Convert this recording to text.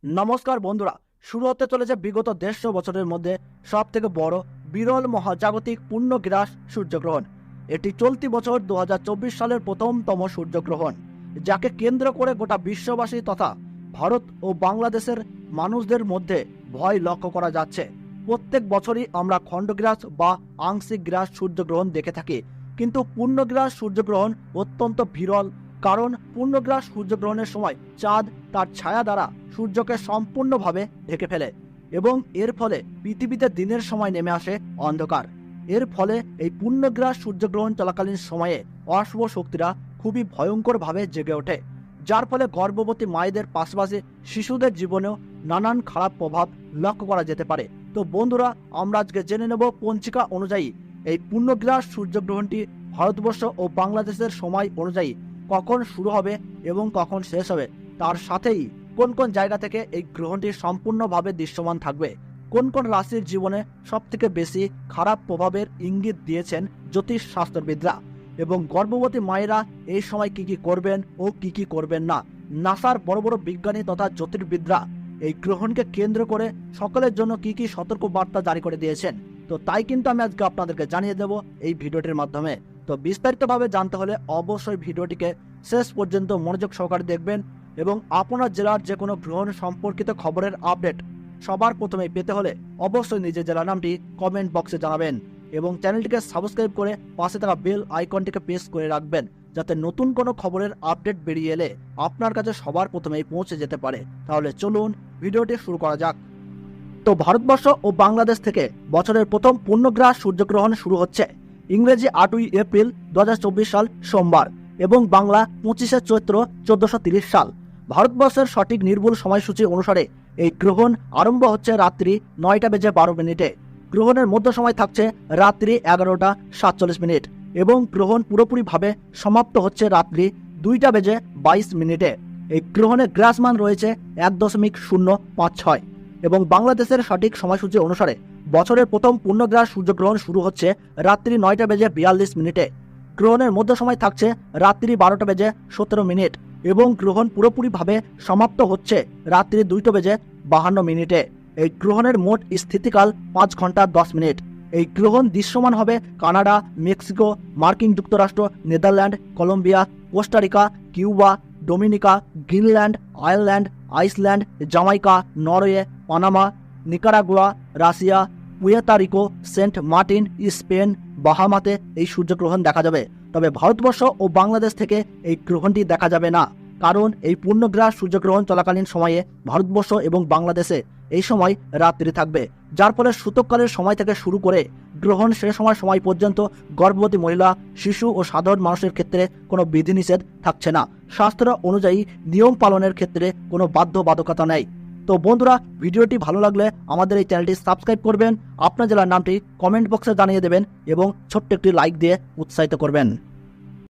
নমস্কার বন্ধুরা, শুরু হতে চলেছে বিগত 150 বছরের মধ্যে সব থেকে বড় বিরল মহাজাগতিক পূর্ণগ্রাস সূর্যগ্রহণ। এটি চলতি বছর 2024 সালের প্রথমতম সূর্যগ্রহণ, যাকে কেন্দ্র করে গোটা বিশ্ববাসী তথা ভারত ও বাংলাদেশের মানুষদের মধ্যে ভয় লক্ষ্য করা যাচ্ছে। প্রত্যেক বছরই আমরা খণ্ডগ্রাস বা আংশিক গ্রাস সূর্যগ্রহণ দেখে থাকি, কিন্তু পূর্ণগ্রাস সূর্যগ্রহণ অত্যন্ত বিরল। কারণ পূর্ণগ্রাস সূর্যগ্রহণের সময় চাঁদ তার ছায়া দ্বারা সূর্যকে সম্পূর্ণভাবে ঢেকে ফেলে এবং এর ফলে পৃথিবীতে দিনের সময় নেমে আসে অন্ধকার। এর ফলে এই পূর্ণগ্রাস সূর্যগ্রহণ চলাকালীন সময়ে অশুভ শক্তিরা খুবই ভয়ঙ্করভাবে জেগে ওঠে, যার ফলে গর্ভবতী মায়েদের পাশাপাশি শিশুদের জীবনেও নানান খারাপ প্রভাব লক্ষ্য করা যেতে পারে। তো বন্ধুরা, আমরা আজকে জেনে নেব পঞ্জিকা অনুযায়ী এই পূর্ণগ্রাস সূর্যগ্রহণটি ভারতবর্ষ ও বাংলাদেশের সময় অনুযায়ী কখন শুরু হবে এবং কখন শেষ হবে, তার সাথেই কোন কোন জায়গা থেকে এই গ্রহণটি সম্পূর্ণভাবে দৃশ্যমান থাকবে, কোন কোন রাশির জীবনে সবথেকে বেশি খারাপ প্রভাবের ইঙ্গিত দিয়েছেন জ্যোতিষ শাস্ত্রবিদরা, এবং গর্ভবতী মায়েরা এই সময় কি কি করবেন ও কি কি করবেন না। নাসার বড় বড় বিজ্ঞানী তথা জ্যোতির্বিদরা এই গ্রহণকে কেন্দ্র করে সকলের জন্য কি কি সতর্ক বার্তা জারি করে দিয়েছেন। তো তাই কিন্তু আমি আজকে আপনাদেরকে জানিয়ে দেব এই ভিডিওটির মাধ্যমে। তো বিস্তারিতভাবে জানতে হলে অবশ্যই ভিডিওটিকে শেষ পর্যন্ত মনোযোগ সহকারে দেখবেন, এবং আপনার জেলার যে কোনো গ্রহণ সম্পর্কিত খবরের আপডেট সবার প্রথমে পেতে হলে অবশ্যই নিজের জেলার নামটি কমেন্ট বক্সে জানাবেন এবং চ্যানেলটিকে সাবস্ক্রাইব করে পাশে থাকা বেল আইকনটিকে প্রেস করে রাখবেন, যাতে নতুন কোনো খবরের আপডেট বেরিয়ে এলে আপনার কাছে সবার প্রথমেই পৌঁছে যেতে পারে। তাহলে চলুন ভিডিওটি শুরু করা যাক। তো ভারতবর্ষ ও বাংলাদেশ থেকে বছরের প্রথম পূর্ণগ্রাস সূর্যগ্রহণ শুরু হচ্ছে ইংরেজি 8ই এপ্রিল 2024 সাল সোমবার এবং বাংলা 25শে চৈত্র 1430 সাল। ভারতবর্ষের সঠিক নির্ভুল সময়সূচি অনুসারে এই গ্রহণ আরম্ভ হচ্ছে রাত্রি 9:12। গ্রহণের মধ্য সময় থাকছে রাত্রি 11:47 এবং গ্রহণ পুরোপুরিভাবে সমাপ্ত হচ্ছে রাত্রি 2:22। এই গ্রহণের গ্রাসমান রয়েছে 1.056 এবং বাংলাদেশের সঠিক সময়সূচি অনুসারে বছরের প্রথম পূর্ণগ্রাস সূর্যগ্রহণ শুরু হচ্ছে রাত্রি 9:42। গ্রহণের মধ্য সময় থাকছে রাত্রি 12:17 এবং গ্রহণ পুরোপুরিভাবে সমাপ্ত হচ্ছে রাত্রি 2:52। এই গ্রহণের মোট স্থিতিকাল 5 ঘন্টা 10 মিনিট। এই গ্রহণ দৃশ্যমান হবে কানাডা, মেক্সিকো, মার্কিন যুক্তরাষ্ট্র, Netherland, Colombia, Costa Rica, Cuba, Dominica, Greenland, Ireland, Iceland, Jamaica, Norway, Panama, Nicaragua, Russia, Puerto Rico, Saint Martin, Spain, বাহামাতে এই সূর্যগ্রহণ দেখা যাবে। তবে ভারতবর্ষ ও বাংলাদেশ থেকে এই গ্রহণটি দেখা যাবে না, কারণ এই পূর্ণগ্রাস সূর্যগ্রহণ চলাকালীন সময়ে ভারতবর্ষ এবং বাংলাদেশে এই সময় রাত্রি থাকবে, যার ফলে সূতককালের সময় থেকে শুরু করে গ্রহণ শেষ হওয়ার সময় পর্যন্ত গর্ভবতী মহিলা, শিশু ও সাধারণ মানুষের ক্ষেত্রে কোনো বিধিনিষেধ থাকছে না। শাস্ত্র অনুযায়ী নিয়ম পালনের ক্ষেত্রে কোনো বাধ্যবাধকতা নেই। তো বন্ধুরা, ভিডিওটি ভালো লাগলে আমাদের এই চ্যানেলটি সাবস্ক্রাইব করবেন, আপনার জেলার নামটি কমেন্ট বক্সে জানিয়ে দেবেন এবং ছোট্ট একটি লাইক দিয়ে উৎসাহিত করবেন।